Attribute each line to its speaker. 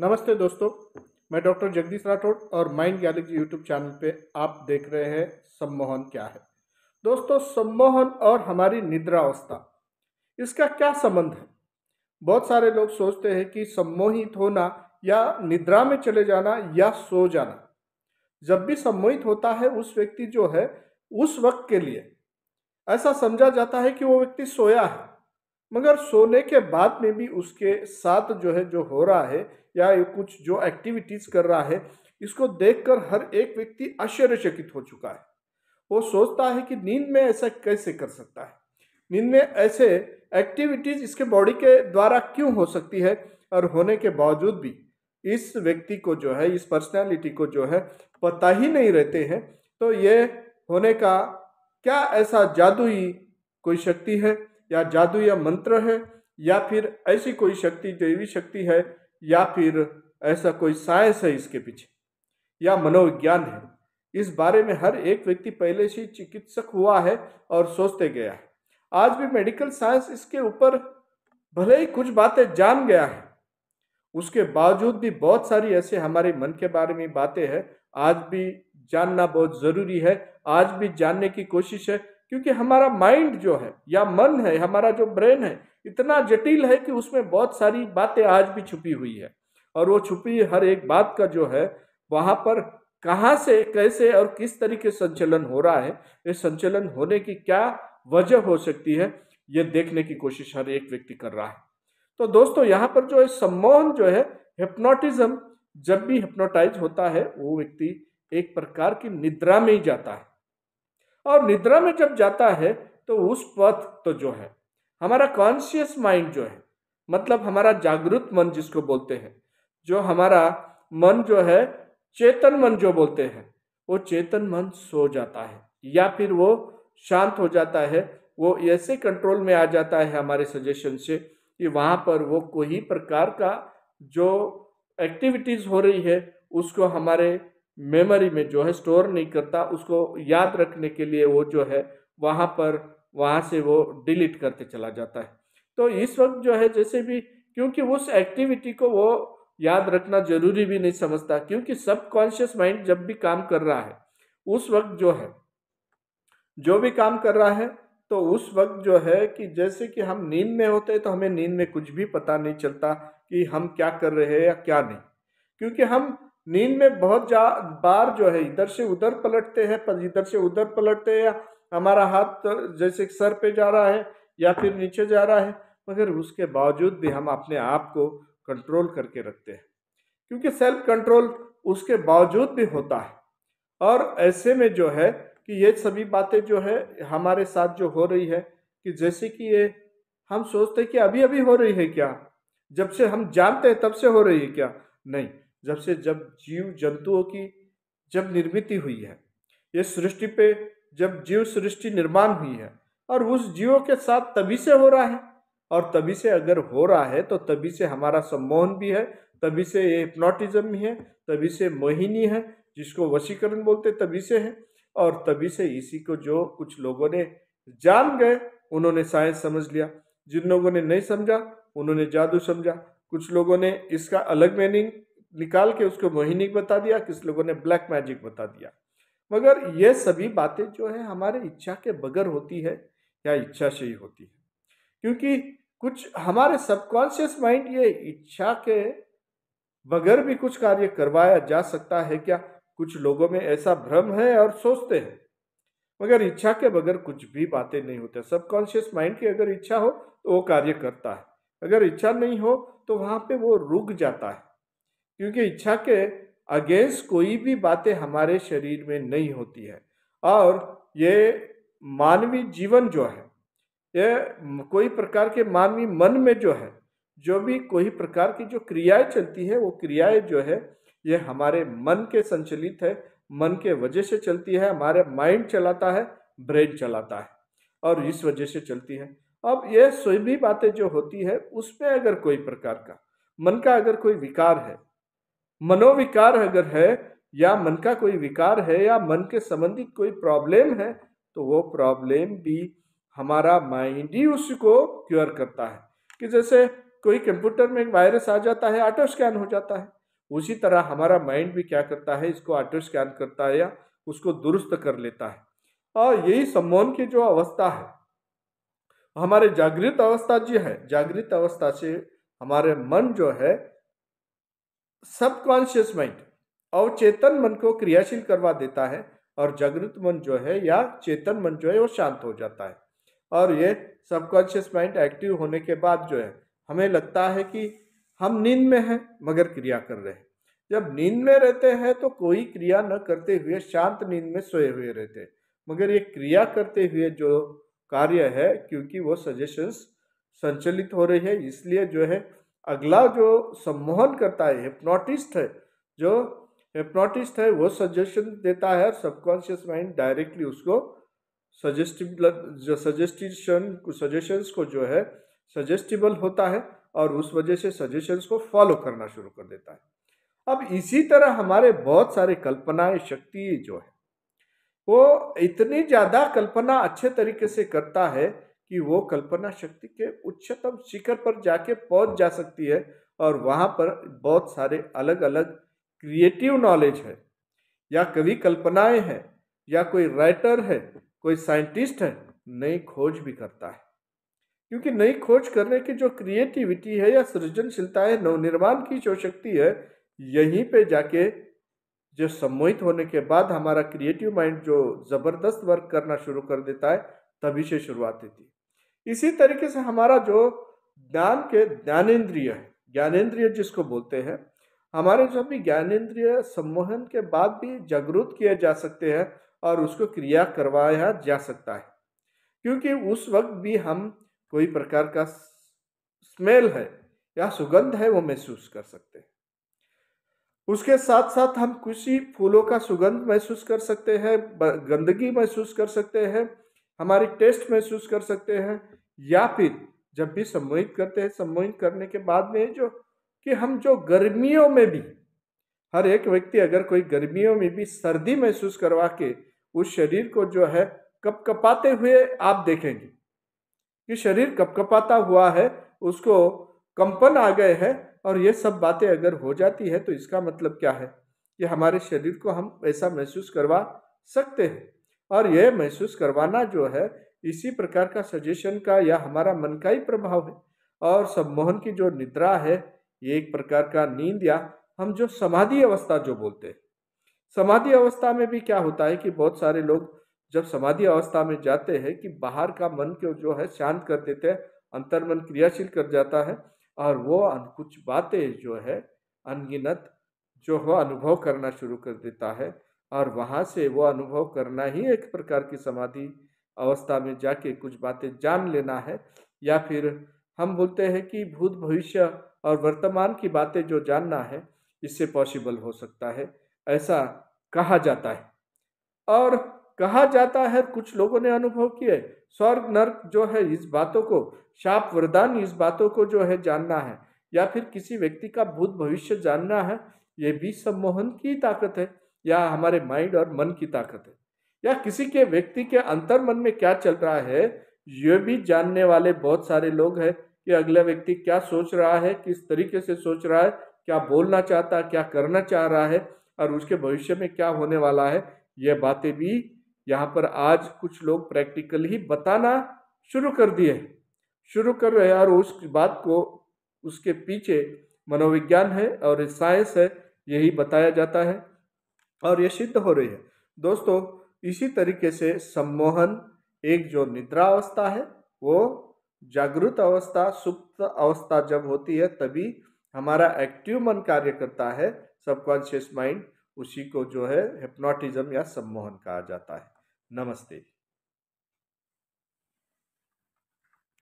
Speaker 1: नमस्ते दोस्तों, मैं डॉक्टर जगदीश राठौड़ और माइंड गैलेक्सी यूट्यूब चैनल पे आप देख रहे हैं सम्मोहन क्या है। दोस्तों, सम्मोहन और हमारी निद्रावस्था, इसका क्या संबंध है? बहुत सारे लोग सोचते हैं कि सम्मोहित होना या निद्रा में चले जाना या सो जाना। जब भी सम्मोहित होता है उस व्यक्ति जो है, उस वक्त के लिए ऐसा समझा जाता है कि वो व्यक्ति सोया है, मगर सोने के बाद में भी उसके साथ जो है जो हो रहा है या ये कुछ जो एक्टिविटीज कर रहा है, इसको देखकर हर एक व्यक्ति आश्चर्यचकित हो चुका है। वो सोचता है कि नींद में ऐसा कैसे कर सकता है, नींद में ऐसे एक्टिविटीज इसके बॉडी के द्वारा क्यों हो सकती है, और होने के बावजूद भी इस व्यक्ति को जो है, इस पर्सनैलिटी को जो है पता ही नहीं रहते हैं। तो ये होने का क्या ऐसा जादुई कोई शक्ति है, या जादू या मंत्र है, या फिर ऐसी कोई शक्ति, दैवी शक्ति है, या फिर ऐसा कोई साइंस है इसके पीछे, या मनोविज्ञान है? इस बारे में हर एक व्यक्ति पहले से चिकित्सक हुआ है और सोचते गया है। आज भी मेडिकल साइंस इसके ऊपर भले ही कुछ बातें जान गया है, उसके बावजूद भी बहुत सारी ऐसे हमारे मन के बारे में बातें हैं आज भी जानना बहुत ज़रूरी है। आज भी जानने की कोशिश है, क्योंकि हमारा माइंड जो है या मन है, हमारा जो ब्रेन है, इतना जटिल है कि उसमें बहुत सारी बातें आज भी छुपी हुई है। और वो छुपी हर एक बात का जो है, वहाँ पर कहाँ से, कैसे और किस तरीके से संचलन हो रहा है, ये संचलन होने की क्या वजह हो सकती है, ये देखने की कोशिश हर एक व्यक्ति कर रहा है। तो दोस्तों, यहाँ पर जो है सम्मोहन जो है, हिप्नोटिज्म, जब भी हिप्नोटाइज होता है वो व्यक्ति एक प्रकार की निद्रा में ही जाता है। और निद्रा में जब जाता है तो उस वक्त तो जो है हमारा कॉन्शियस माइंड जो है, मतलब हमारा जागृत मन जिसको बोलते हैं, जो हमारा मन जो है, चेतन मन जो बोलते हैं, वो चेतन मन सो जाता है या फिर वो शांत हो जाता है। वो ऐसे कंट्रोल में आ जाता है हमारे सजेशन से कि वहाँ पर वो कोई प्रकार का जो एक्टिविटीज़ हो रही है उसको हमारे मेमोरी में जो है स्टोर नहीं करता, उसको याद रखने के लिए वो जो है वहाँ से वो डिलीट करते चला जाता है। तो इस वक्त जो है जैसे भी, क्योंकि उस एक्टिविटी को वो याद रखना जरूरी भी नहीं समझता, क्योंकि सबकॉन्शियस माइंड जब भी काम कर रहा है उस वक्त जो है, जो भी काम कर रहा है, तो उस वक्त जो है कि जैसे कि हम नींद में होते हैं तो हमें नींद में कुछ भी पता नहीं चलता कि हम क्या कर रहे हैं या क्या नहीं, क्योंकि हम नींद में बहुत बार जो है इधर से उधर पलटते हैं, पर इधर से उधर पलटते हैं, या हमारा हाथ जैसे सर पे जा रहा है या फिर नीचे जा रहा है, मगर उसके बावजूद भी हम अपने आप को कंट्रोल करके रखते हैं, क्योंकि सेल्फ कंट्रोल उसके बावजूद भी होता है। और ऐसे में जो है कि ये सभी बातें जो है हमारे साथ जो हो रही है, कि जैसे कि ये हम सोचते हैं कि अभी अभी हो रही है क्या, जब से हम जानते हैं तब से हो रही है क्या? नहीं, जब जीव जंतुओं की जब निर्मित हुई है, ये सृष्टि पे जब जीव सृष्टि निर्माण हुई है, और उस जीवों के साथ तभी से हो रहा है, और तभी से अगर हो रहा है तो तभी से हमारा सम्मोहन भी है, तभी से ये हिप्नोटिज्म भी है, तभी से मोहिनी है जिसको वशीकरण बोलते, तभी से है। और तभी से इसी को जो कुछ लोगों ने जान गए उन्होंने साइंस समझ लिया, जिन लोगों ने नहीं समझा उन्होंने जादू समझा, कुछ लोगों ने इसका अलग मीनिंग निकाल के उसको मोहिनी बता दिया, किस लोगों ने ब्लैक मैजिक बता दिया। मगर ये सभी बातें जो है हमारे इच्छा के बगैर होती है या इच्छा से ही होती है, क्योंकि कुछ हमारे सबकॉन्शियस माइंड ये इच्छा के बगैर भी कुछ कार्य करवाया जा सकता है क्या? कुछ लोगों में ऐसा भ्रम है और सोचते हैं, मगर इच्छा के बगैर कुछ भी बातें नहीं होती। सबकॉन्शियस माइंड की अगर इच्छा हो तो वो कार्य करता है, अगर इच्छा नहीं हो तो वहाँ पे वो रुक जाता है, क्योंकि इच्छा के अगेंस्ट कोई भी बातें हमारे शरीर में नहीं होती है। और ये मानवीय जीवन जो है, ये कोई प्रकार के मानवीय मन में जो है, जो भी कोई प्रकार की जो क्रियाएं चलती है, वो क्रियाएं जो है ये हमारे मन के संचलित है, मन के वजह से चलती है, हमारे माइंड चलाता है, ब्रेन चलाता है, और इस वजह से चलती है। अब ये सभी बातें जो होती है उसमें अगर कोई प्रकार का मन का अगर कोई विकार है, मनोविकार अगर है, या मन का कोई विकार है, या मन के संबंधित कोई प्रॉब्लम है, तो वो प्रॉब्लम भी हमारा माइंड ही उसको क्योर करता है। कि जैसे कोई कंप्यूटर में एक वायरस आ जाता है, ऑटो स्कैन हो जाता है। उसी तरह हमारा माइंड भी क्या करता है, इसको ऑटो स्कैन करता है या उसको दुरुस्त कर लेता है। और यही सम्मोहन की जो अवस्था है, हमारे जागृत अवस्था जो है, जागृत अवस्था से हमारे मन जो है, सबकॉन्शियस माइंड अवचेतन मन को क्रियाशील करवा देता है, और जागृत मन जो है या चेतन मन जो है वो शांत हो जाता है। और ये सबकॉन्शियस माइंड एक्टिव होने के बाद जो है, हमें लगता है कि हम नींद में हैं मगर क्रिया कर रहे हैं। जब नींद में रहते हैं तो कोई क्रिया न करते हुए शांत नींद में सोए हुए रहते हैं, मगर ये क्रिया करते हुए जो कार्य है, क्योंकि वो सजेशंस संचलित हो रही है, इसलिए जो है अगला जो सम्मोहन करता है, हिप्नोटिस्ट है, जो हिप्नोटिस्ट है वो सजेशन देता है, सबकॉन्शियस माइंड डायरेक्टली उसको सजेशंस को जो है सजेस्टिबल होता है, और उस वजह से सजेशंस को फॉलो करना शुरू कर देता है। अब इसी तरह हमारे बहुत सारे कल्पनाएं शक्ति जो है, वो इतनी ज़्यादा कल्पना अच्छे तरीके से करता है कि वो कल्पना शक्ति के उच्चतम शिखर पर जाके पहुंच जा सकती है, और वहाँ पर बहुत सारे अलग अलग क्रिएटिव नॉलेज है, या कवि कल्पनाएं हैं, या कोई राइटर है, कोई साइंटिस्ट है, नई खोज भी करता है। क्योंकि नई खोज करने की जो क्रिएटिविटी है या सृजनशीलता है, नवनिर्माण की जो शक्ति है, यहीं पे जाके जो सम्मोहित होने के बाद हमारा क्रिएटिव माइंड जो ज़बरदस्त वर्क करना शुरू कर देता है, तभी से शुरुआत होती है। इसी तरीके से हमारा जो ज्ञानेंद्रिय है, ज्ञानेंद्रिय जिसको बोलते हैं, हमारे जो भी ज्ञानेंद्रिय सम्मोहन के बाद भी जागरूक किए जा सकते हैं, और उसको क्रिया करवाया जा सकता है। क्योंकि उस वक्त भी हम कोई प्रकार का स्मेल है या सुगंध है वो महसूस कर सकते हैं। उसके साथ साथ हम किसी फूलों का सुगंध महसूस कर सकते हैं, गंदगी महसूस कर सकते हैं, हमारी टेस्ट महसूस कर सकते हैं, या फिर जब भी सम्मोहित करते हैं, सम्मोहित करने के बाद में जो कि हम जो गर्मियों में भी, हर एक व्यक्ति अगर कोई गर्मियों में भी सर्दी महसूस करवा के उस शरीर को जो है कपकपाते हुए आप देखेंगे कि शरीर कपकपाता हुआ है, उसको कंपन आ गए हैं, और ये सब बातें अगर हो जाती है तो इसका मतलब क्या है कि हमारे शरीर को हम ऐसा महसूस करवा सकते हैं। और यह महसूस करवाना जो है इसी प्रकार का सजेशन का या हमारा मन का ही प्रभाव है। और सम्मोहन की जो निद्रा है, ये एक प्रकार का नींद, या हम जो समाधि अवस्था जो बोलते हैं, समाधि अवस्था में भी क्या होता है कि बहुत सारे लोग जब समाधि अवस्था में जाते हैं कि बाहर का मन को जो है शांत कर देते हैं, अंतर्मन क्रियाशील कर जाता है, और वो कुछ बातें जो है अनगिनत जो हो अनुभव करना शुरू कर देता है, और वहाँ से वो अनुभव करना ही एक प्रकार की समाधि अवस्था में जाके कुछ बातें जान लेना है। या फिर हम बोलते हैं कि भूत भविष्य और वर्तमान की बातें जो जानना है, इससे पॉसिबल हो सकता है, ऐसा कहा जाता है। और कहा जाता है, कुछ लोगों ने अनुभव किए, स्वर्ग नर्क जो है इस बातों को, शाप वरदान इस बातों को जो है जानना है, या फिर किसी व्यक्ति का भूत भविष्य जानना है, ये भी सम्मोहन की ताकत है, या हमारे माइंड और मन की ताकत है। या किसी के व्यक्ति के अंतर मन में क्या चल रहा है, ये भी जानने वाले बहुत सारे लोग हैं कि अगला व्यक्ति क्या सोच रहा है, किस तरीके से सोच रहा है, क्या बोलना चाहता है, क्या करना चाह रहा है, और उसके भविष्य में क्या होने वाला है। ये बातें भी यहाँ पर आज कुछ लोग प्रैक्टिकल ही बताना शुरू कर रहे हैं, और उस बात को, उसके पीछे मनोविज्ञान है और साइंस है, यही बताया जाता है, और ये सिद्ध हो रही है। दोस्तों, इसी तरीके से सम्मोहन एक जो निद्रा अवस्था है, वो जागृत अवस्था, सुप्त अवस्था जब होती है तभी हमारा एक्टिव मन कार्य करता है, सबकॉन्शियस माइंड, उसी को जो है हिप्नोटिज्म या सम्मोहन कहा जाता है। नमस्ते।